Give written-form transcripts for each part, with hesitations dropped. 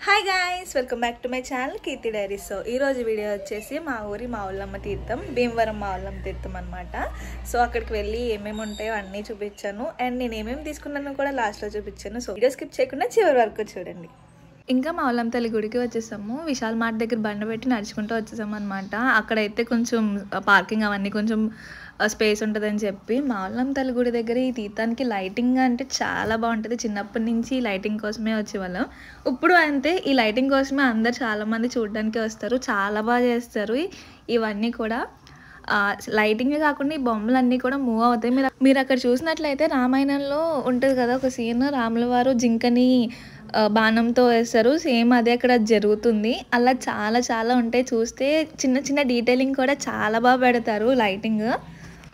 Hi guys, welcome back to my channel Keerthi diaries. So ఈరోజు video వచ్చేసి మా ఊరి మావుళ్ళమ్మ తీర్థం, భీమవరం మావుళ్ళమ్మ తీర్థం అనమాట. సో అక్కడికి వెళ్ళి ఏమేమి ఉంటాయో అన్నీ చూపించాను అండ్ నేను ఏమేమి తీసుకున్నాను కూడా లాస్ట్లో చూపించాను. సో వీడియో స్కిప్ చేయకుండా చివరి వరకు చూడండి. ఇంకా మావుళ్ళమ్మ తల్లి గుడికి వచ్చేసాము. విశాల్ మార్ట్ దగ్గర బండ పెట్టి నడుచుకుంటూ వచ్చేసాము అనమాట. అక్కడైతే కొంచెం పార్కింగ్ అవన్నీ కొంచెం స్పేస్ ఉంటుందని చెప్పి మావుళ్ళమ్మ తల్లి గుడి దగ్గర ఈ తీర్థానికి లైటింగ్ అంటే చాలా బాగుంటుంది. చిన్నప్పటి నుంచి లైటింగ్ కోసమే వచ్చేవాళ్ళం. ఇప్పుడు అంతే, ఈ లైటింగ్ కోసమే అందరు చాలామంది చూడడానికి వస్తారు. చాలా బాగా చేస్తారు ఇవన్నీ కూడా. లైటింగ్ కాకుండా ఈ బొమ్మలన్నీ కూడా మూవ్ అవుతాయి. మీరు అక్కడ చూసినట్లయితే రామాయణంలో ఉంటుంది కదా ఒక సీన్, రాముల వారు జింకని బాణంతో వేస్తారు. సేమ్ అదే అక్కడ జరుగుతుంది. అలా చాలా చాలా ఉంటాయి. చూస్తే చిన్న చిన్న డీటెయిలింగ్ కూడా చాలా బాగా పెడతారు లైటింగ్.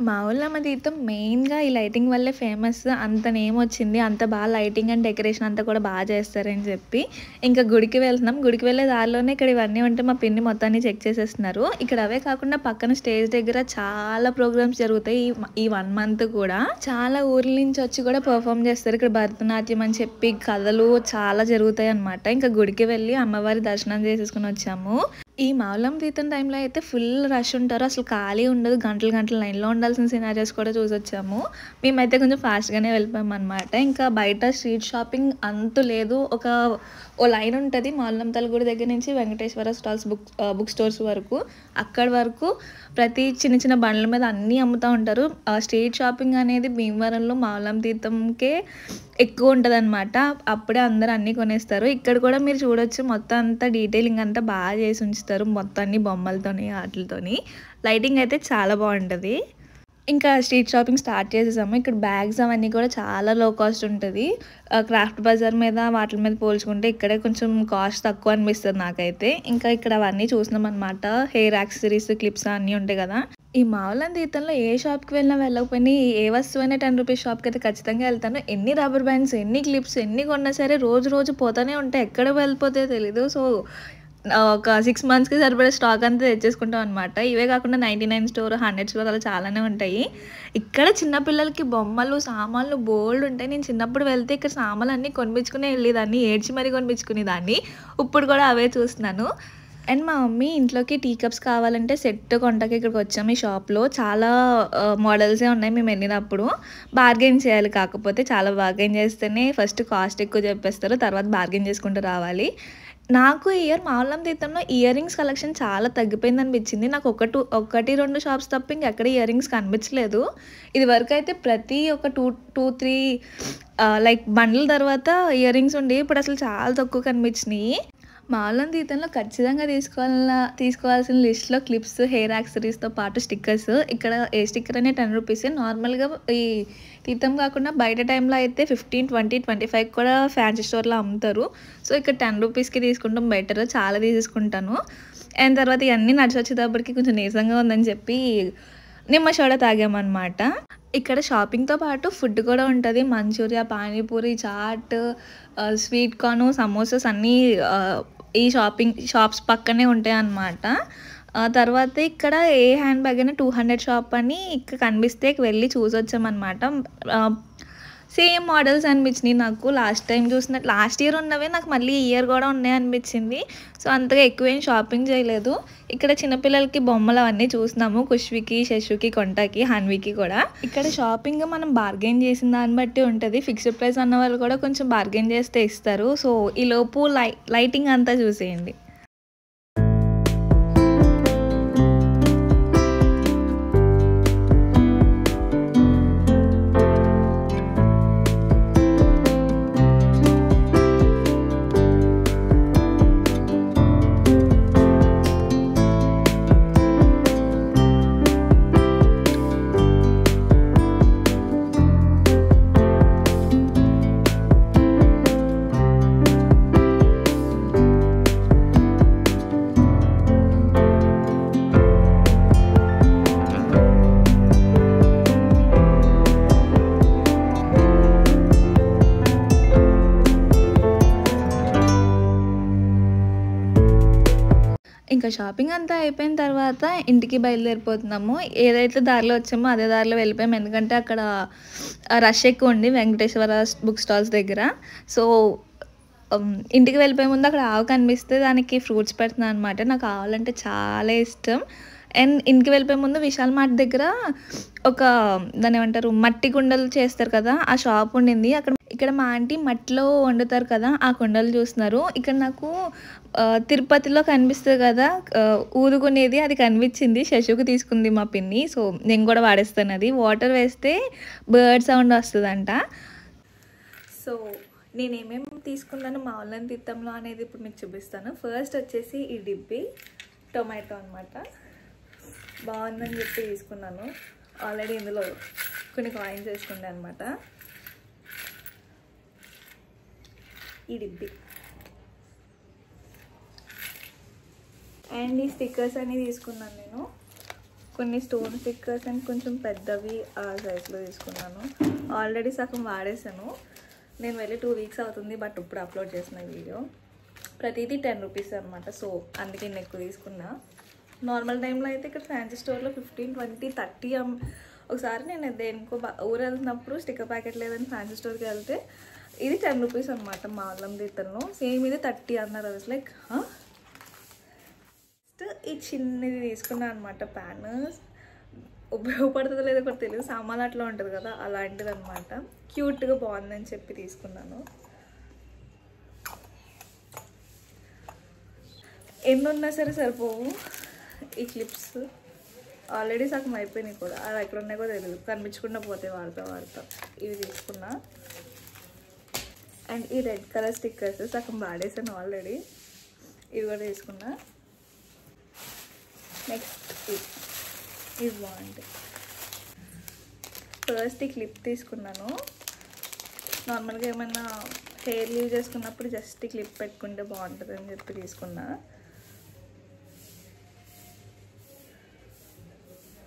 మావుళ్ళమ్మ తీర్థం మెయిన్గా ఈ లైటింగ్ వల్లే ఫేమస్. అంత నేమ్ వచ్చింది, అంత బాగా లైటింగ్ అండ్ డెకరేషన్ అంతా కూడా బాగా చేస్తారని చెప్పి ఇంకా గుడికి వెళ్తున్నాం. గుడికి వెళ్ళే దారిలోనే ఇక్కడ ఇవన్నీ ఉంటే మా పిన్ని మొత్తాన్ని చెక్ చేసేస్తున్నారు. ఇక్కడ అవే కాకుండా పక్కన స్టేజ్ దగ్గర చాలా ప్రోగ్రామ్స్ జరుగుతాయి. ఈ 1 month కూడా చాలా ఊర్ల నుంచి వచ్చి కూడా పర్ఫామ్ చేస్తారు. ఇక్కడ భరతనాట్యం అని చెప్పి కథలు చాలా జరుగుతాయి అనమాట. ఇంకా గుడికి వెళ్ళి అమ్మవారి దర్శనం చేసేసుకుని వచ్చాము. ఈ మావుళ్ళమ్మ తీర్థం టైంలో అయితే ఫుల్ రష్ ఉంటారు, అసలు ఖాళీ ఉండదు. గంటలు గంటలు లైన్లో ఉండాల్సిన సినారియోస్ కూడా చూసి వచ్చాము. మేమైతే కొంచెం ఫాస్ట్గానే వెళ్ళిపోయాం అనమాట. ఇంకా బయట స్ట్రీట్ షాపింగ్ అంతు లేదు. ఓ లైన్ ఉంటుంది మావుళ్ళమ్మ తల్లి గుడి దగ్గర నుంచి వెంకటేశ్వర స్టాల్స్ బుక్ స్టోర్స్ వరకు. అక్కడి వరకు ప్రతి చిన్న చిన్న బండ్ల మీద అన్నీ అమ్ముతూ ఉంటారు. స్ట్రీట్ షాపింగ్ అనేది భీమవరంలో మావుళ్ళమ్మ తీర్థంకే ఎక్కువ ఉంటుంది అనమాట. అప్పుడే అందరూ అన్నీ కొనేస్తారు. ఇక్కడ కూడా మీరు చూడొచ్చు, మొత్తం అంతా డీటెయిలింగ్ అంతా బాగా చేసి ఉంచుతారు. మొత్తం అన్ని బొమ్మలతోని వాటితోని లైటింగ్ అయితే చాలా బాగుంటుంది. ఇంకా స్ట్రీట్ షాపింగ్ స్టార్ట్ చేసేసాము. ఇక్కడ బ్యాగ్స్ అవన్నీ కూడా చాలా లో కాస్ట్ ఉంటుంది. క్రాఫ్ట్ బజార్ మీద వాటి మీద పోల్చుకుంటే ఇక్కడే కొంచెం కాస్ట్ తక్కువ అనిపిస్తుంది నాకైతే. ఇంకా ఇక్కడ అవన్నీ చూసినాం అనమాట. హెయిర్ యాక్సెసరీస్, క్లిప్స్ అన్నీ ఉంటాయి కదా. ఈ మావుళ్ళమ్మ తీర్థంలో ఏ షాప్కి వెళ్ళకపోయినా ఏ వస్తువు అయినా 10 రూపీస్ షాప్కి అయితే ఖచ్చితంగా వెళ్తాను. ఎన్ని రబ్బర్ బ్యాండ్స్, ఎన్ని క్లిప్స్, ఎన్ని కొన్నా సరే రోజు పోతూనే ఉంటాయి. ఎక్కడ వెళ్ళిపోతే తెలీదు. సో ఒక 6 monthsకి సరిపడే స్టాక్ అంతా తెచ్చేసుకుంటాం అనమాట. ఇవే కాకుండా 99 స్టోర్, 100 స్టోర్ అలా చాలానే ఉంటాయి. ఇక్కడ చిన్నపిల్లలకి బొమ్మలు, సామాన్లు బోల్డ్ ఉంటాయి. నేను చిన్నప్పుడు వెళ్తే ఇక్కడ సామాన్లు అన్నీ కొనిపించుకునే వెళ్ళేదాన్ని, ఏడ్చి మరీ కొనిపించుకునేదాన్ని. ఇప్పుడు కూడా అవే చూస్తున్నాను. అండ్ మా మమ్మీ ఇంట్లోకి టీ కప్స్ కావాలంటే సెట్ కొంటకి ఇక్కడికి వచ్చాము. ఈ షాప్లో చాలా మోడల్సే ఉన్నాయి. మేము వెళ్ళినప్పుడు బార్గెన్ చేయాలి, కాకపోతే చాలా బార్గెన్ చేస్తేనే ఫస్ట్ కాస్ట్ ఎక్కువ చెప్పేస్తారు, తర్వాత బార్గెన్ చేసుకుంటూ రావాలి. నాకు మావుళ్ళమ్మ తీర్థంలో ఇయర్ రింగ్స్ కలెక్షన్ చాలా తగ్గిపోయింది అనిపించింది. నాకు 1-2 షాప్స్ తప్ప ఇంకెక్కడ ఇయర్ రింగ్స్ కనిపించలేదు. ఇది వరకు అయితే ప్రతి ఒక 2-3 లైక్ బండ్ల తర్వాత ఇయర్ రింగ్స్ ఉండి, ఇప్పుడు అసలు చాలా తక్కువ కనిపించినాయి. మావుళ్ళమ్మ తీర్థంలో ఖచ్చితంగా తీసుకోవాల్సిన లిస్ట్లో క్లిప్స్, హెయిర్ యాక్సెసరీస్తో పాటు స్టిక్కర్స్. ఇక్కడ ఏ స్టిక్కర్ అనే 10 రూపీస్. నార్మల్గా ఈ తీర్థం కాకుండా బయట టైంలో అయితే 15, 20, 25 కూడా ఫ్యాన్సీ స్టోర్లో అమ్ముతారు. సో ఇక్కడ 10 రూపీస్కి తీసుకుంటాం బెటర్. చాలా తీసేసుకుంటాను. అండ్ తర్వాత ఇవన్నీ నడిచి వచ్చేటప్పటికి కొంచెం నీరసంగా ఉందని చెప్పి నిమ్మ సోడా తాగామన్నమాట. ఇక్కడ షాపింగ్తో పాటు ఫుడ్ కూడా ఉంటుంది. Manchuria, panipuri, chaat, sweet corn, samosas అన్నీ ఈ షాప్స్ పక్కనే ఉంటాయి అన్నమాట. తర్వాత ఇక్కడ ఏ హ్యాండ్ బ్యాగ్ అయినా 200 షాప్ అని ఇక్కడ కనిపిస్తే వెళ్ళి చూసి వచ్చామన్నమాట. సేమ్ మోడల్స్ అనిపించినాయి నాకు. లాస్ట్ ఇయర్ ఉన్నవే నాకు మళ్ళీ ఈ ఇయర్ కూడా ఉన్నాయి అనిపించింది. సో అంతగా ఎక్కువేం షాపింగ్ చేయలేదు. ఇక్కడ చిన్నపిల్లలకి బొమ్మలు అవన్నీ చూసినాము. ఖుష్వికి, శశుకి, కొంటకి, హన్వికి కూడా. ఇక్కడ షాపింగ్ మనం బార్గెన్ చేసిన దాన్ని బట్టి ఉంటుంది. ఫిక్స్డ్ ప్రైస్ అన్న వాళ్ళు కూడా కొంచెం బార్గెన్ చేస్తే ఇస్తారు. సో ఈ లోపు లైటింగ్ అంతా చూసేయండి. ఇంకా షాపింగ్ అంతా అయిపోయిన తర్వాత ఇంటికి బయలుదేరిపోతున్నాము. ఏదైతే దారిలో వచ్చామో అదే దారిలో వెళ్ళిపోయాము. ఎందుకంటే అక్కడ రష్ ఎక్కువ ఉంది వెంకటేశ్వర బుక్ స్టాల్స్ దగ్గర. సో ఇంటికి వెళ్ళిపోయే ముందు అక్కడ ఆవు కనిపిస్తే దానికి ఫ్రూట్స్ పెడుతున్నాను అనమాట. నాకు ఆవులంటే చాలా ఇష్టం. అండ్ ఇంటికి వెళ్ళిపోయే ముందు విశాల్ మార్ట్ దగ్గర ఒక దాన్ని ఏమంటారు మట్టి కుండలు చేస్తారు కదా, ఆ షాప్ ఉండింది. ఇక్కడ మా ఆంటీ మట్టిలో వండుతారు కదా, ఆ కుండలు చూస్తున్నారు. ఇక్కడ నాకు తిరుపతిలో కనిపిస్తుంది కదా ఊదుకునేది, అది కనిపించింది. శశుకు తీసుకుంది మా పిన్ని. సో నేను కూడా వాడేస్తాను. అది వాటర్ వేస్తే బర్డ్ సౌండ్ వస్తుందంట. సో నేను ఏమేమి తీసుకున్నాను మా ఆన్లైన్ తీర్థంలో అనేది ఇప్పుడు మీకు చూపిస్తాను. ఫస్ట్ వచ్చేసి ఈ డిబ్బి టొమాటో అనమాట. బాగుందని చెప్పి తీసుకున్నాను. ఆల్రెడీ ఇందులో కొన్ని కాయిన్స్ వేసుకుండే అనమాట. ఈ డిబ్బి అండ్ ఈ స్టిక్కర్స్ అన్ని తీసుకున్నాను నేను. కొన్ని స్టోన్ స్టిక్కర్స్ అండ్ కొంచెం పెద్దవి ఆ సైజులో తీసుకున్నాను. ఆల్రెడీ సగం వాడేసాను. నేను వెళ్ళి 2 వీక్స్ అవుతుంది, బట్ ఇప్పుడు అప్లోడ్ చేసిన వీడియో. ప్రతిదీ 10 రూపీస్ అనమాట. సో అందుకే నేను ఎక్కువ తీసుకున్నా. నార్మల్ టైంలో అయితే ఇక్కడ ఫ్యాన్సీ స్టోర్లో 15, 20, 30 ఒకసారి నేను దేనికో ఊరు వెళ్తున్నప్పుడు స్టిక్కర్ ప్యాకెట్ లేదని ఫ్యాన్సీ స్టోర్కి వెళ్తే ఇది 10 రూపీస్ అనమాట మా అల్లం తీర్థంలో. సేమ్ ఇది 30 అన్నారు. అది లైక్ ఈ చిన్నది తీసుకున్నాను అనమాట. ప్యాన్ ఉపయోగపడుతుందో లేదో కూడా తెలియదు, సామాన్ అట్లా ఉంటుంది కదా, అలాంటిది అనమాట. క్యూట్గా బాగుందని చెప్పి తీసుకున్నాను. ఎన్ని ఉన్నా సరే సరిపోవు ఈ క్లిప్స్. ఆల్రెడీ సగం అయిపోయినాయి కూడా, అది ఎక్కడ ఉన్నాయి కూడా తెలియదు, కనిపించకుండా పోతే వాడతా. ఇవి తీసుకున్నా. అండ్ ఈ రెడ్ కలర్ స్టిక్కర్స్ సగం వాడేసాను ఆల్రెడీ, ఇవి కూడా తీసుకున్నా. నెక్స్ట్ ఇవి బాగుంటాయి. ఫస్ట్ ఈ క్లిప్ తీసుకున్నాను. నార్మల్గా ఏమైనా హెయిర్ లీవ్ చేసుకున్నప్పుడు జస్ట్ ఈ క్లిప్ పెట్టుకుంటే బాగుంటుంది అని చెప్పి తీసుకున్నా.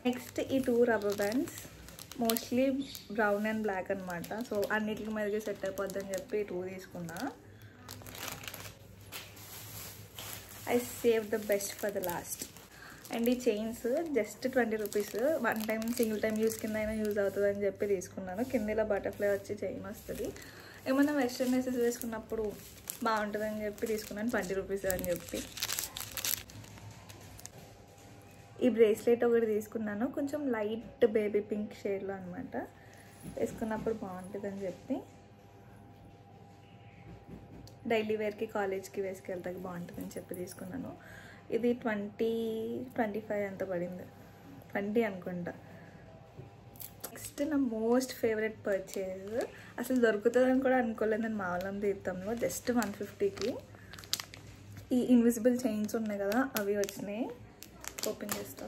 నెక్స్ట్ ఈ 2 rubber bands, mostly brown and black అనమాట. సో అన్నిటికి మీదకి సెట్ అయిపోద్ది అని చెప్పి 2 తీసుకున్నా. I save the best for the last. And ఈ chains just 20 rupees. 1 time single time use కింద అయినా యూజ్ అవుతుంది అని చెప్పి తీసుకున్నాను. కిందలో బటర్ఫ్లై వచ్చి చైన్ వస్తుంది. ఏమన్నా వెస్ట్రన్ డ్రెస్సెస్ వేసుకున్నప్పుడు బాగుంటుందని చెప్పి తీసుకున్నాను. 20 రూపీస్ అని చెప్పి. ఈ బ్రేస్లెట్ ఒకటి తీసుకున్నాను, కొంచెం లైట్ బేబీ పింక్ షేడ్లో అనమాట. వేసుకున్నప్పుడు బాగుంటుంది అని చెప్పి, డైలీ వేర్కి కాలేజ్కి వేసుకెళ్తాకి బాగుంటుందని చెప్పి తీసుకున్నాను. ఇది 20-25 ఎంత పడింది, 20 అనుకుంటా. నెక్స్ట్ నా మోస్ట్ ఫేవరెట్ పర్చేజ్, అసలు దొరుకుతుందని కూడా అనుకోలేదు నేను మా అల్లం తీర్థంలో. జస్ట్ 150కి ఈ ఇన్విజిబుల్ చైన్స్ ఉన్నాయి కదా, అవి వచ్చినాయి. ఓపెన్ చేస్తా.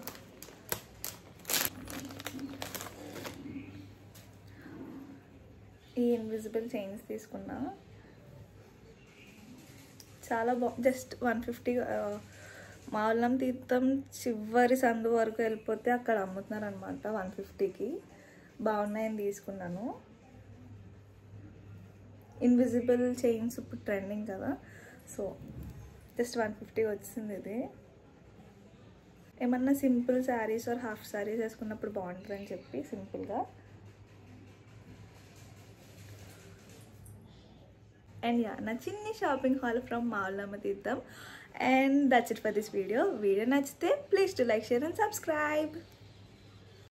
ఈ ఇన్విజిబుల్ చైన్స్ తీసుకున్నా. చాలా జస్ట్ 150. మా అల్లం తీర్థం చివరి సందు వరకు వెళ్ళిపోతే అక్కడ అమ్ముతున్నారు అనమాట 150కి. బాగున్నాయని తీసుకున్నాను. ఇన్విజిబుల్ చైన్స్ ఇప్పుడు ట్రెండింగ్ కదా, సో జస్ట్ 150 వచ్చింది ఇది. ఏమన్నా simple saris or half saris వేసుకున్నప్పుడు బాగుంటుందని చెప్పి సింపుల్గా. అండ్ యా, నా చిన్ని షాపింగ్ హాల్ ఫ్రమ్ మా అల్లం తీర్థం. And that's it for this video. Video nachite please do like, share and subscribe.